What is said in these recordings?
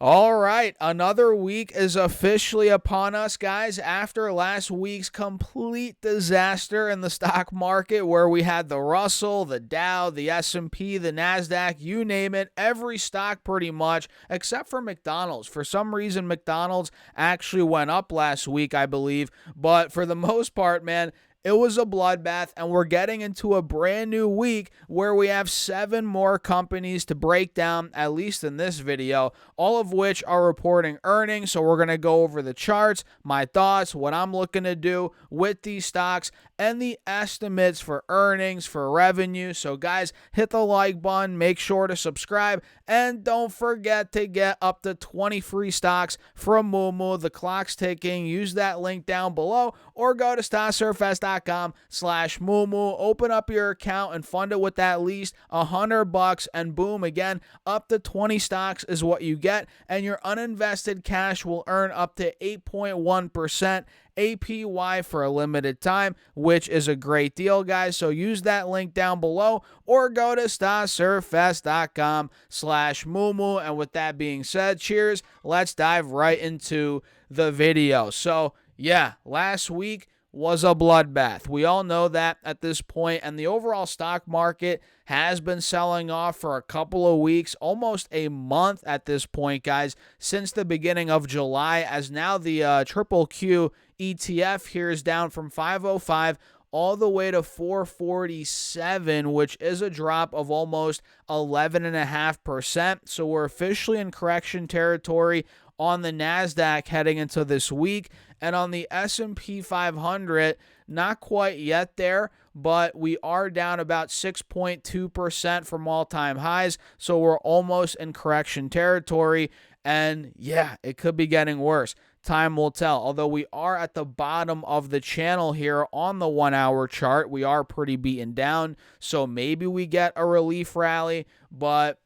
All right, another week is officially upon us, guys. After last week's complete disaster in the stock market where we had the Russell, the Dow, the S&P, the Nasdaq, you name it, every stock pretty much, except for McDonald's. For some reason, McDonald's actually went up last week, I believe. But for the most part, man, it was a bloodbath, and we're getting into a brand new week where we have 7 more companies to break down, at least in this video, all of which are reporting earnings. So we're going to go over the charts, my thoughts, what I'm looking to do with these stocks, and the estimates for earnings, for revenue. So guys, hit the like button, make sure to subscribe, and don't forget to get up to 20 free stocks from Moomoo. The clock's ticking. Use that link down below or go to stocksurfest.com/Moomoo. Open up your account and fund it with at least $100, and boom, again, up to 20 stocks is what you get, and your uninvested cash will earn up to 8.1% APY for a limited time, which is a great deal, guys. So use that link down below or go to stocksurfest.com/Moomoo. And with that being said, cheers. Let's dive right into the video. So yeah, last week was a bloodbath. We all know that at this point, and the overall stock market has been selling off for a couple of weeks, almost a month at this point, guys, since the beginning of July, as now the Triple Q ETF here is down from 505 all the way to 447, which is a drop of almost 11.5%. So we're officially in correction territory on the Nasdaq heading into this week, and on the S&P 500, not quite yet there, but we are down about 6.2% from all-time highs, so we're almost in correction territory, and yeah, it could be getting worse. Time will tell. Although we are at the bottom of the channel here on the 1-hour chart, we are pretty beaten down, so maybe we get a relief rally, but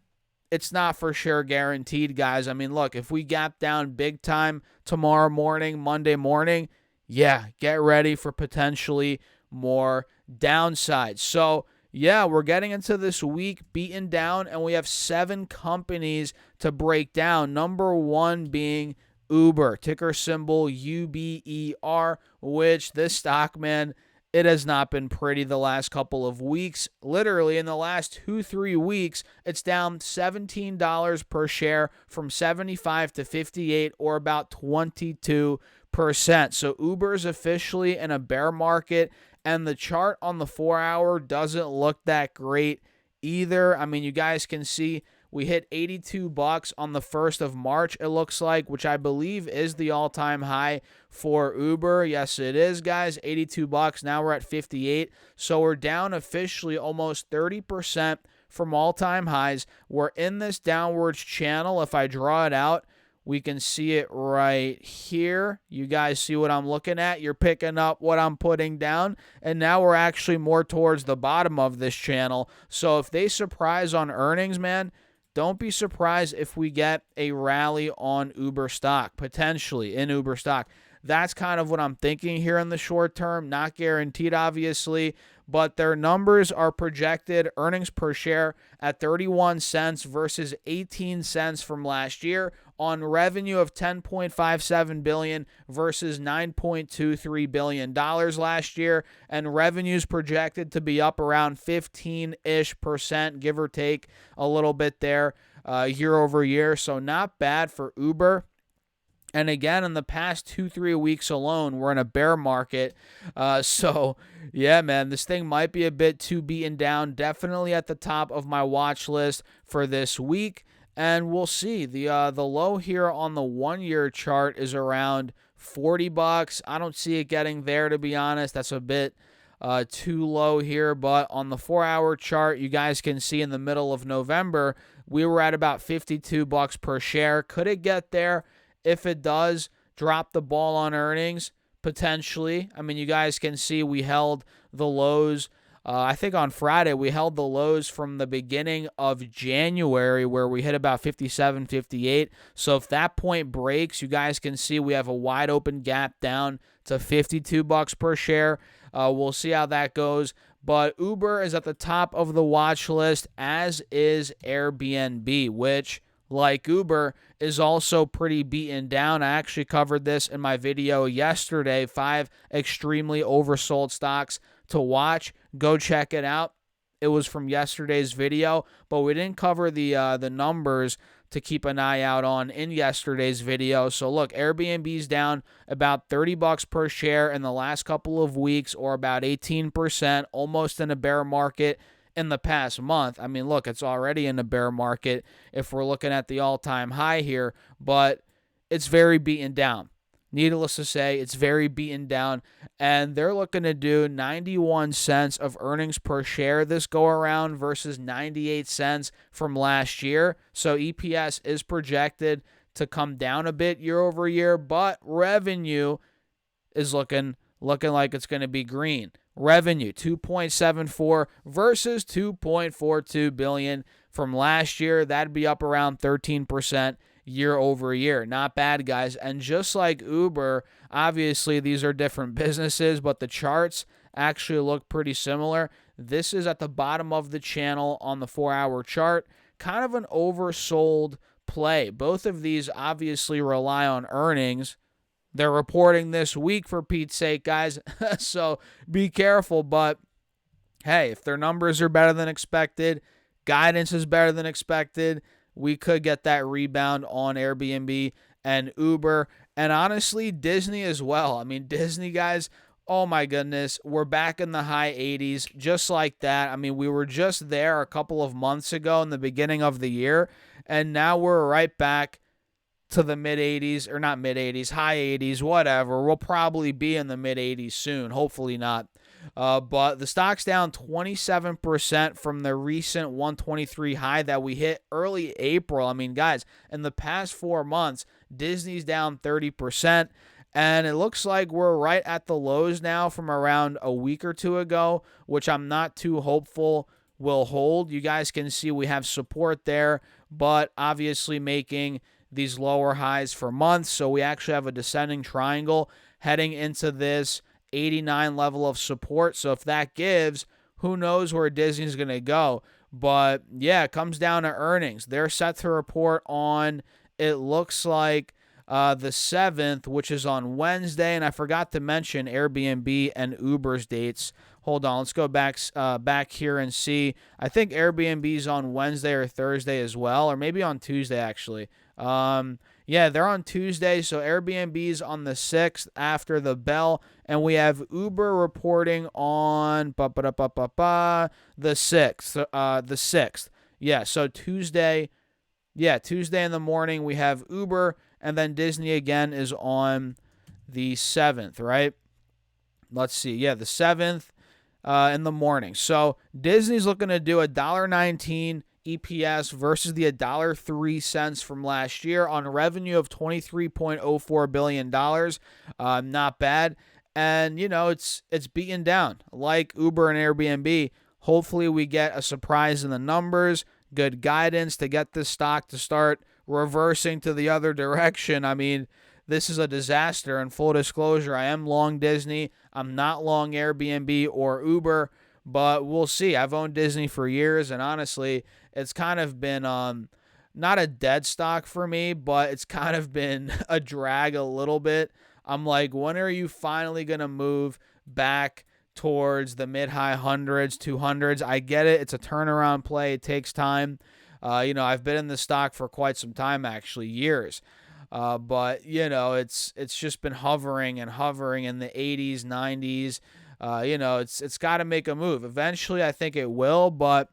it's not for sure guaranteed, guys. I mean, look, if we gap down big time tomorrow morning, Monday morning, yeah, get ready for potentially more downsides. So, yeah, we're getting into this week beaten down, and we have 7 companies to break down. Number 1 being Uber, ticker symbol UBER, which this stock, man, it has not been pretty the last couple of weeks. Literally, in the last 2-3 weeks, it's down $17 per share from 75 to 58, or about 22%. So Uber's officially in a bear market, and the chart on the 4-hour doesn't look that great either. I mean, you guys can see we hit $82 on the 1st of March, it looks like, which I believe is the all-time high for Uber. Yes, it is, guys, $82. Now we're at 58. So we're down officially almost 30% from all-time highs. We're in this downwards channel. If I draw it out, we can see it right here. You guys see what I'm looking at? You're picking up what I'm putting down. And now we're actually more towards the bottom of this channel. So if they surprise on earnings, man, don't be surprised if we get a rally on Uber stock, potentially in Uber stock. That's kind of what I'm thinking here in the short term. Not guaranteed, obviously, but their numbers are projected earnings per share at 31 cents versus 18 cents from last year, on revenue of $10.57 billion versus $9.23 billion last year, and revenues projected to be up around 15-ish%, give or take a little bit there year over year. So not bad for Uber. And again, in the past 2-3 weeks alone, we're in a bear market. So, yeah, man, this thing might be a bit too beaten down. Definitely at the top of my watch list for this week. And we'll see. The low here on the 1-year chart is around $40. I don't see it getting there, to be honest. That's a bit too low here. But on the 4-hour chart, you guys can see in the middle of November, we were at about $52 per share. Could it get there? If it does, drop the ball on earnings, potentially. I mean, you guys can see we held the lows. I think on Friday, we held the lows from the beginning of January, where we hit about 57, 58. So if that point breaks, you guys can see we have a wide open gap down to $52 per share. We'll see how that goes. But Uber is at the top of the watch list, as is Airbnb, which, like Uber, is also pretty beaten down. I actually covered this in my video yesterday, 5 extremely oversold stocks to watch. Go check it out. It was from yesterday's video, but we didn't cover the numbers to keep an eye out on in yesterday's video. So look, Airbnb's down about $30 per share in the last couple of weeks, or about 18%, almost in a bear market in the past month. I mean, look, it's already in a bear market if we're looking at the all-time high here, but it's very beaten down. Needless to say, it's very beaten down, and they're looking to do 91 cents of earnings per share this go around versus 98 cents from last year. So EPS is projected to come down a bit year over year, but revenue is looking like it's going to be green. Revenue 2.74 versus 2.42 billion from last year. That'd be up around 13% year over year. Not bad, guys. And just like Uber, obviously these are different businesses, but the charts actually look pretty similar. This is at the bottom of the channel on the 4-hour chart. Kind of an oversold play. Both of these obviously rely on earnings. They're reporting this week, for Pete's sake, guys. So be careful. But hey, if their numbers are better than expected, guidance is better than expected, we could get that rebound on Airbnb and Uber. And honestly, Disney as well. I mean, Disney, guys, oh my goodness, we're back in the high 80s, just like that. I mean, we were just there a couple of months ago in the beginning of the year, and now we're right back to the mid 80s, or not mid 80s, high 80s, whatever. We'll probably be in the mid 80s soon. Hopefully not. But the stock's down 27% from the recent 123 high that we hit early April. I mean, guys, in the past 4 months, Disney's down 30%. And it looks like we're right at the lows now from around a week or two ago, which I'm not too hopeful will hold. You guys can see we have support there, but obviously making these lower highs for months. So we actually have a descending triangle heading into this 89 level of support. So if that gives, who knows where Disney's going to go. But yeah, it comes down to earnings. They're set to report on, it looks like, the 7th, which is on Wednesday. And I forgot to mention Airbnb and Uber's dates. Hold on, let's go back here and see. I think Airbnb's on Wednesday or Thursday as well, or maybe on Tuesday, actually. Yeah, they're on Tuesday, so Airbnb's on the 6th after the bell, and we have Uber reporting on the 6th. Yeah, so Tuesday in the morning we have Uber, and then Disney again is on the 7th, right? Let's see. Yeah, the 7th in the morning. So Disney's looking to do $1.19 EPS versus the $1.03 from last year on revenue of $23.04 billion. Not bad. And, you know, it's beaten down like Uber and Airbnb. Hopefully we get a surprise in the numbers, good guidance to get this stock to start reversing to the other direction. I mean, this is a disaster. And full disclosure, I am long Disney. I'm not long Airbnb or Uber, but we'll see. I've owned Disney for years, and honestly, it's kind of been not a dead stock for me, but it's kind of been a drag a little bit. I'm like, when are you finally going to move back towards the mid-high hundreds, 200s? I get it. It's a turnaround play. It takes time. I've been in the stock for quite some time, actually, years. But, you know, it's just been hovering in the 80s, 90s. It's got to make a move. Eventually, I think it will, but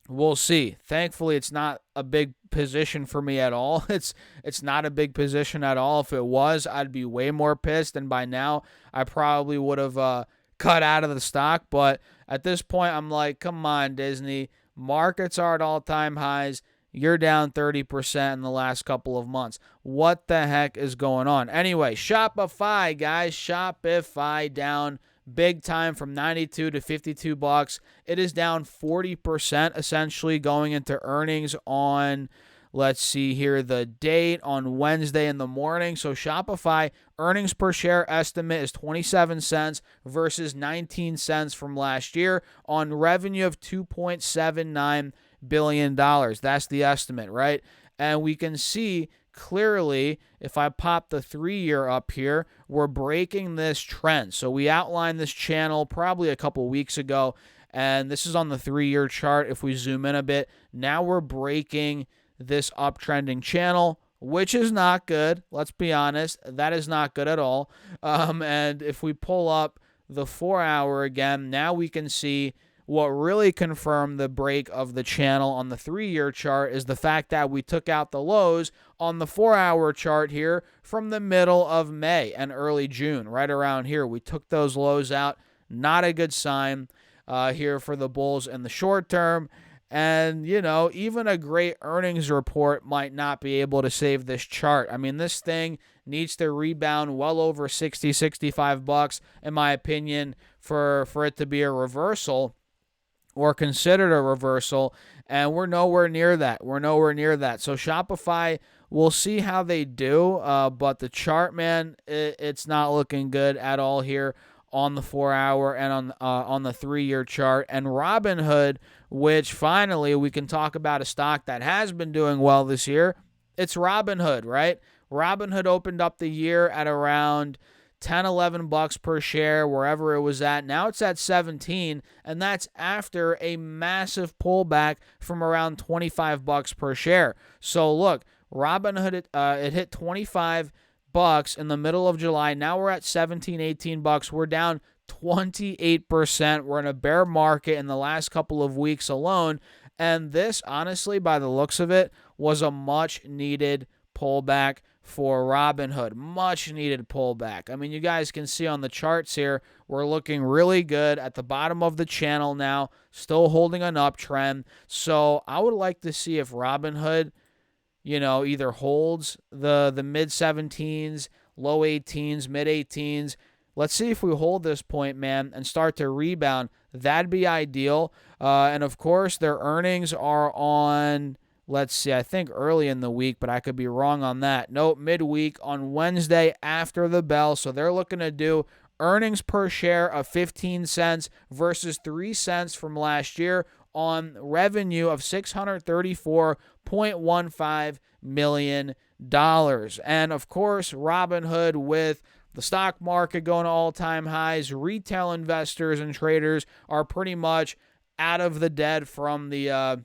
we'll see. Thankfully, it's not a big position for me at all. It's not a big position at all. If it was, I'd be way more pissed, and by now, I probably would have cut out of the stock. But at this point, I'm like, come on, Disney. Markets are at all-time highs. You're down 30% in the last couple of months. What the heck is going on? Anyway, Shopify, guys. Shopify down big time from 92 to 52 bucks. It is down 40% essentially going into earnings on, let's see here, the date on Wednesday in the morning. So Shopify earnings per share estimate is 27 cents versus 19 cents from last year on revenue of $2.79 billion. That's the estimate, right? And we can see clearly, if I pop the 3-year up here, we're breaking this trend. So we outlined this channel probably a couple weeks ago, and this is on the 3-year chart. If we zoom in a bit, now we're breaking this uptrending channel, which is not good. Let's be honest. That is not good at all. And if we pull up the 4-hour again, now we can see what really confirmed the break of the channel on the 3-year chart is the fact that we took out the lows on the 4-hour chart here from the middle of May and early June, right around here. We took those lows out. Not a good sign here for the bulls in the short term. And, even a great earnings report might not be able to save this chart. I mean, this thing needs to rebound well over 60, 65 bucks, in my opinion, for it to be a reversal or considered a reversal, and we're nowhere near that. So Shopify, we'll see how they do, but the chart, man, it's not looking good at all here on the 4-hour and on the 3-year chart. And Robinhood, which finally we can talk about a stock that has been doing well this year, it's Robinhood, right? Robinhood opened up the year at around 10, 11 bucks per share, wherever it was at. Now it's at 17, and that's after a massive pullback from around 25 bucks per share. So look, Robinhood, it hit 25 bucks in the middle of July. Now we're at 17, 18 bucks. We're down 28%. We're in a bear market in the last couple of weeks alone. And this, honestly, by the looks of it, was a much needed pullback for Robinhood. Much needed pullback. I mean, you guys can see on the charts here, we're looking really good at the bottom of the channel now, still holding an uptrend. So I would like to see if Robinhood, either holds the mid 17s, low 18s, mid 18s. Let's see if we hold this point, man, and start to rebound. That'd be ideal. And of course, their earnings are on, let's see, I think early in the week, but I could be wrong on that. Nope, midweek on Wednesday after the bell. So they're looking to do earnings per share of 15 cents versus 3 cents from last year on revenue of $634.15 million. And of course, Robinhood, with the stock market going to all-time highs, retail investors and traders are pretty much out of the dead from the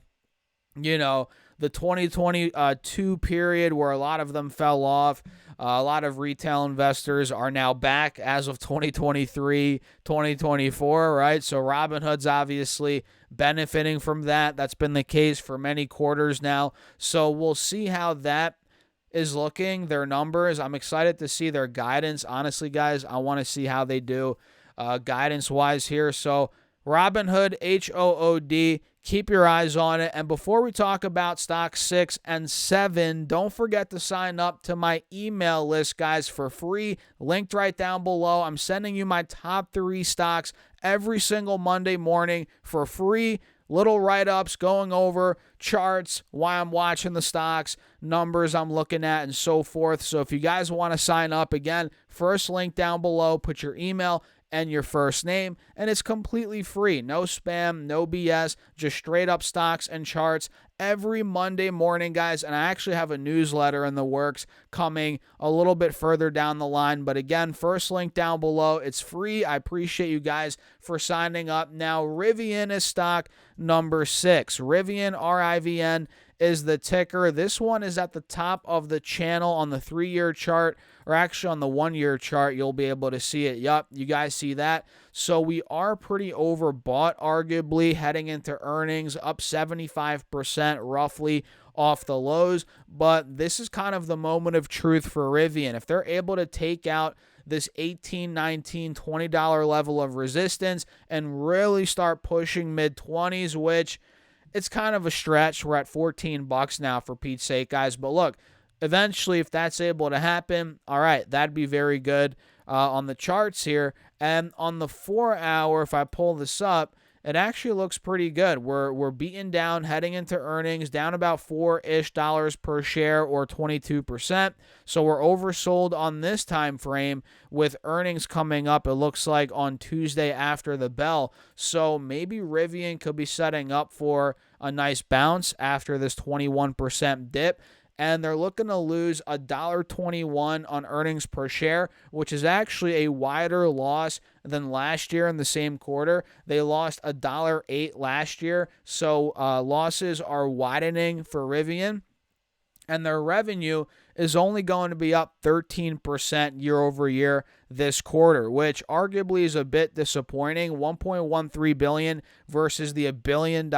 2022 period where a lot of them fell off. A lot of retail investors are now back as of 2023, 2024, right? So Robinhood's obviously benefiting from that. That's been the case for many quarters now. So we'll see how that is looking, their numbers. I'm excited to see their guidance. Honestly, guys, I want to see how they do guidance-wise here. So Robinhood, HOOD, keep your eyes on it. And before we talk about stocks 6 and 7, don't forget to sign up to my email list, guys, for free. Linked right down below. I'm sending you my top 3 stocks every single Monday morning for free. Little write-ups going over charts, why I'm watching the stocks, numbers I'm looking at, and so forth. So if you guys want to sign up, again, first link down below, put your email and your first name, and it's completely free. No spam, no BS, just straight up stocks and charts every Monday morning, guys. And I actually have a newsletter in the works coming a little bit further down the line. But again, first link down below. It's free. I appreciate you guys for signing up. Now, Rivian is stock number 6. Rivian, RIVN, is the ticker. This one is at the top of the channel on the 3-year chart, or actually on the 1-year chart. You'll be able to see it. Yup, you guys see that. So we are pretty overbought, arguably, heading into earnings, up 75% roughly off the lows. But this is kind of the moment of truth for Rivian. If they're able to take out this $18, $19, $20 level of resistance and really start pushing mid-20s, which it's kind of a stretch. We're at 14 bucks now, for Pete's sake, guys. But look, eventually, if that's able to happen, all right, that'd be very good on the charts here. And on the 4-hour, if I pull this up, it actually looks pretty good. We're beaten down, heading into earnings, down about $4-ish per share, or 22%. So we're oversold on this time frame, with earnings coming up, it looks like, on Tuesday after the bell. So maybe Rivian could be setting up for a nice bounce after this 21% dip. and they're looking to lose $1.21 on earnings per share, which is actually a wider loss than last year in the same quarter. They lost $1.08 last year, so losses are widening for Rivian, and their revenue is only going to be up 13% year over year this quarter, which arguably is a bit disappointing. $1.13 billion versus the $1 billion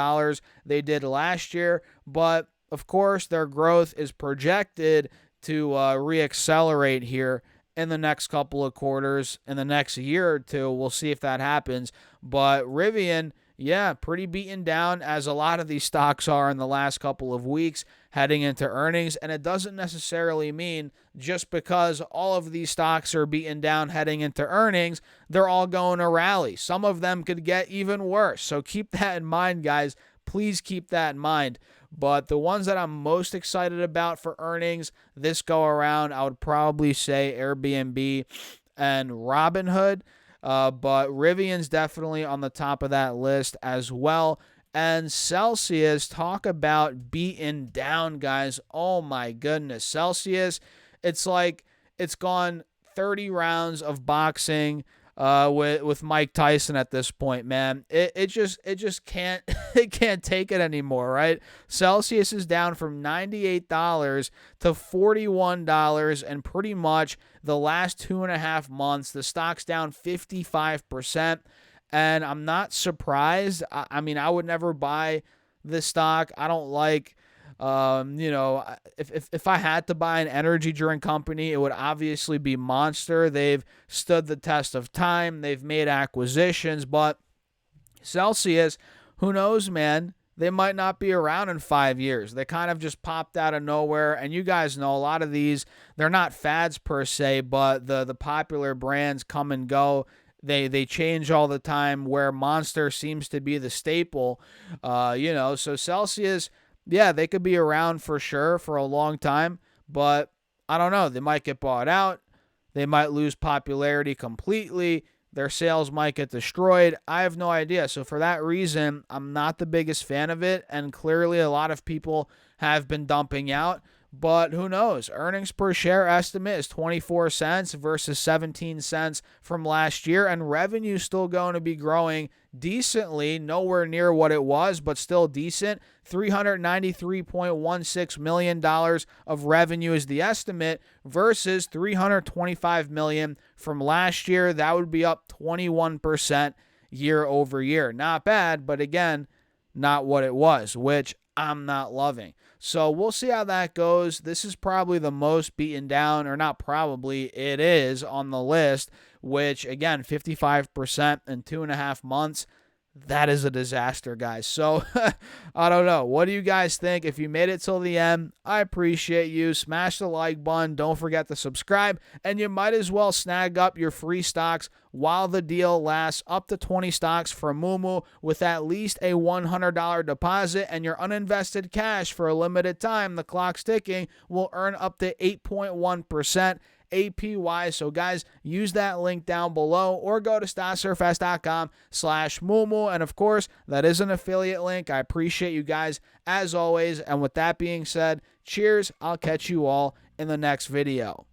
they did last year, but of course their growth is projected to reaccelerate here in the next couple of quarters, in the next year or two. We'll see if that happens, but Rivian, yeah, pretty beaten down, as a lot of these stocks are in the last couple of weeks heading into earnings. And it doesn't necessarily mean just because all of these stocks are beaten down heading into earnings, they're all going to rally. Some of them could get even worse. So keep that in mind, guys. Please keep that in mind. But the ones that I'm most excited about for earnings this go around, I would probably say Airbnb and Robinhood. But Rivian's definitely on the top of that list as well. And Celsius, talk about beaten down, guys. Oh my goodness. Celsius, it's like it's gone 30 rounds of boxing with Mike Tyson at this point, man. It just can't it can't take it anymore, right? Celsius is down from $98 to $41, and pretty much the last 2.5 months, the stock's down 55%. And I'm not surprised. I mean, I would never buy this stock. I don't like, if I had to buy an energy drink company, it would obviously be Monster. They've stood the test of time. They've made acquisitions. But Celsius, who knows, man? They might not be around in 5 years. They kind of just popped out of nowhere. And you guys know a lot of these, they're not fads per se, but the popular brands come and go. They change all the time, where Monster seems to be the staple. So Celsius, yeah, they could be around for sure for a long time, but I don't know. They might get bought out. They might lose popularity completely. Their sales might get destroyed. I have no idea. So for that reason, I'm not the biggest fan of it, and clearly a lot of people have been dumping out. But who knows? Earnings per share estimate is 24 cents versus 17 cents from last year, and revenue still going to be growing decently, nowhere near what it was, but still decent. $393.16 million of revenue is the estimate versus $325 million from last year. That would be up 21% year over year. Not bad, but again, not what it was, which I'm not loving. So we'll see how that goes. This is probably the most beaten down, or not probably, it is on the list, which again, 55% in 2.5 months. That is a disaster, guys. So I don't know. What do you guys think? If you made it till the end, I appreciate you. Smash the like button. Don't forget to subscribe. And you might as well snag up your free stocks while the deal lasts. Up to 20 stocks from Moo with at least a $100 deposit, and your uninvested cash for a limited time, the clock's ticking, will earn up to 8.1% APY. So guys, use that link down below or go to stocksurfast.com/Moo. And of course, that is an affiliate link. I appreciate you guys as always. And with that being said, cheers. I'll catch you all in the next video.